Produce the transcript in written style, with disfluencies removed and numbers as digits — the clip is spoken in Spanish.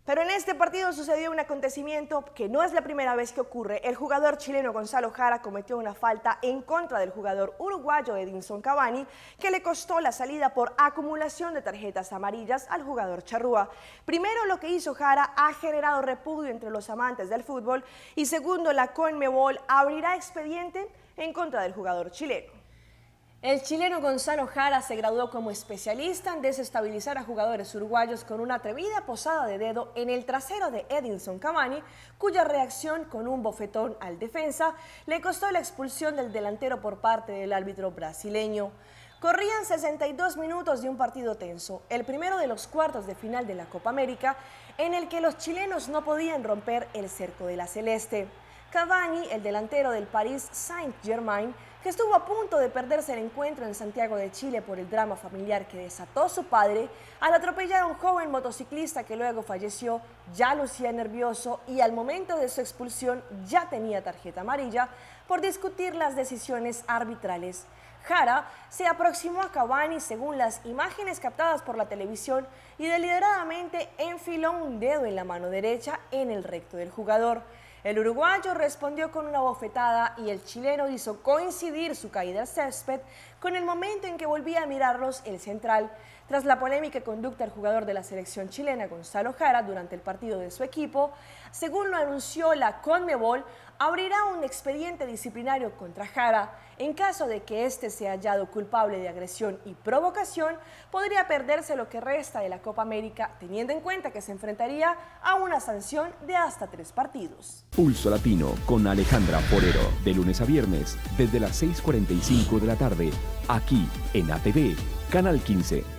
Pero en este partido sucedió un acontecimiento que no es la primera vez que ocurre. El jugador chileno Gonzalo Jara cometió una falta en contra del jugador uruguayo Edinson Cavani, que le costó la salida por acumulación de tarjetas amarillas al jugador charrúa. Primero, lo que hizo Jara ha generado repudio entre los amantes del fútbol y segundo, la CONMEBOL abrirá expediente en contra del jugador chileno. El chileno Gonzalo Jara se graduó como especialista en desestabilizar a jugadores uruguayos con una atrevida posada de dedo en el trasero de Edinson Cavani, cuya reacción con un bofetón al defensa le costó la expulsión del delantero por parte del árbitro brasileño. Corrían 62 minutos de un partido tenso, el primero de los cuartos de final de la Copa América, en el que los chilenos no podían romper el cerco de la celeste. Cavani, el delantero del Paris Saint-Germain, que estuvo a punto de perderse el encuentro en Santiago de Chile por el drama familiar que desató su padre, al atropellar a un joven motociclista que luego falleció, ya lucía nervioso y al momento de su expulsión ya tenía tarjeta amarilla por discutir las decisiones arbitrales. Jara se aproximó a Cavani según las imágenes captadas por la televisión y deliberadamente enfiló un dedo en la mano derecha en el recto del jugador. El uruguayo respondió con una bofetada y el chileno hizo coincidir su caída al césped con el momento en que volvía a mirarlos el central. Tras la polémica conducta del jugador de la selección chilena Gonzalo Jara durante el partido de su equipo, según lo anunció la CONMEBOL, abrirá un expediente disciplinario contra Jara. En caso de que éste sea hallado culpable de agresión y provocación, podría perderse lo que resta de la Copa América, teniendo en cuenta que se enfrentaría a una sanción de hasta 3 partidos. Pulso Latino con Alejandra Forero, de lunes a viernes, desde las 6:45 de la tarde, aquí en ATV, Canal 15.